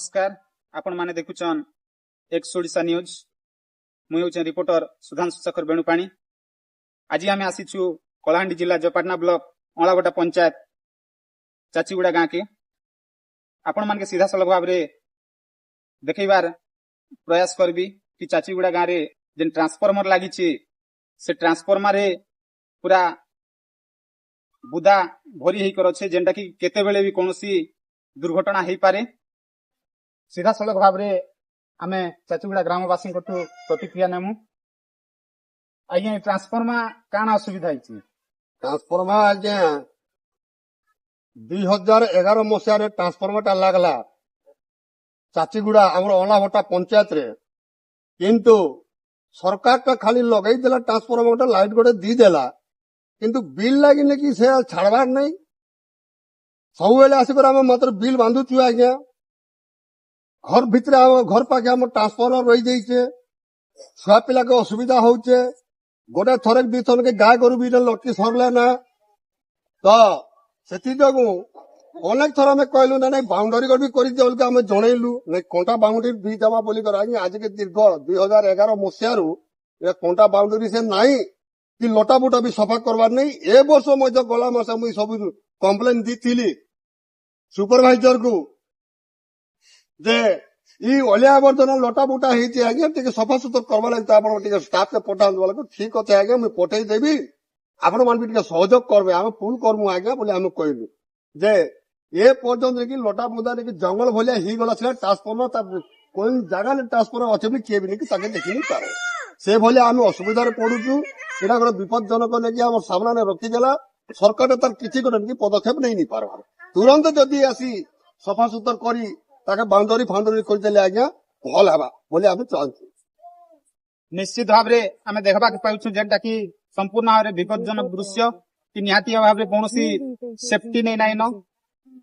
नमस्कार आपण माने देखुचन एक्स ओडिशा न्यूज मुई होचे रिपोर्टर सुधांशु शेखर बेणुपाणी। आज आम आसीचु कलाहांडी जिला जपाटना ब्लॉक अलागोटा पंचायत चाचीगुड़ा गाँ के आपण मान के सीधा सलग भाव रे देखैबार प्रयास करबी कि चाचीगुड़ा गाँ रे जेन ट्रांसफार्मर लागी से ट्रांसफार्मर रे पूरा बुदा भरी हेई कर छे जेनटा कि केते बेले भी कोनोसी दुर्घटना हेई पारे। सीधा सड़क भाव रे आमे चाचीगुड़ा ग्रामवासी प्रतिक्रिया नेमु। आज्ञा ट्रांसफार्मर काना असुविधा होइछि? ट्रांसफार्मर आज्ञा 2011 मसीह ट्रांसफार्मर टा लागला चाचीगुड़ा हमर अलाभटा पंचायत रे, किंतु सरकार टा खाली लगई देला ट्रांसफार्मर टा लाइट गोटे दी देला, किंतु बिल लागिने कि से छाड़बार नहीं। सब बेले आसिकर आम मात्र बिल बांधुछु आज्ञा। घर भितर घर पाखे आम ट्रांसफार्मर रही जाइए, छुआ पिला के असुविधा होचे। गोटे थर दी थर के गाय गोरु भी लटकी सरले ना, तो से जो अनेक थर आम कहलु ना नहीं बाउंडरी भी कर आम जनइलु नहीं कंटा बाउंडरी दी देवा बोली आज के दीर्घ 2011 मसीह कंटा बाउंडरी से नहीं कि लटा बुटा भी सफा करवार नहीं। ए वर्ष मध्य गला मास मुई सब कम्प्लेन दी सुपरवाइजर को जे ई अलिया आवर्जना लटा बुटा होती आज्ञा टे सफा सुतर करवा लगे आप स्टाफ के पठा बोला ठीक अच्छे आज्ञा मुझे पठे देवी आपण मान भी सहयोग करबे आम फुल करमु आज्ञा बोले आम कहलु जे ए पर्यंत कि लटा बुदा कि जंगल भलिया ही गला छला ट्रांसफार्मर कोई जगह ट्रांसफार्मर अच्छे भी किए भी नहीं कि देखी नहीं पारे से भलिया आम असुविधा पड़ुचु। एटा गोटे विपदजनक लेकिन आम सामने रखीदेला सरकार तार किसी गोटे पदक्षेप नहीं पार तुरंत जदि आसी सफा सुतर करी ताके बाउंडरी फाउंडरी करदेले आज्ञा भल हेबा बोले आम चाहूँ। निश्चित भाव रे आमे देखबा के पाउछु जेंटा कि संपूर्ण भाव रे विपदजनक दृश्य कि निहाती भाव रे कोनोसी सेफ्टी नै नाइन।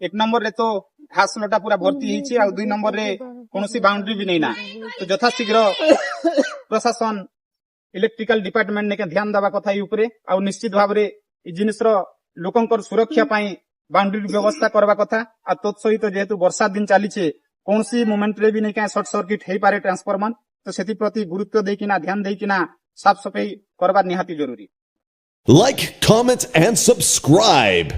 एक नंबर रे तो घास लटा पूरा भर्ती हिची आ दुई नंबर रे कोनोसी बाउंड्री भी नै ना। तो यथाशीघ्र प्रशासन इलेक्ट्रिकल डिपार्टमेंट ने ध्यान देवा कथा ऊपर आ निश्चित भाव रे इ जिनिस रो लोकंकर सुरक्षा पाई बाउंड्री व्यवस्था करवा कथा। आ तत्सहित जेहेतु वर्षा दिन चली कौन सी मोमेंट रे भी नहीं क्या सर्ट सर्किट हो पारे ट्रांसफार्मर, तो से प्रति गुरुत्व देकिना ध्यान देकिना साफ सफाई करवा निहाती जरूरी। Like, comment and subscribe.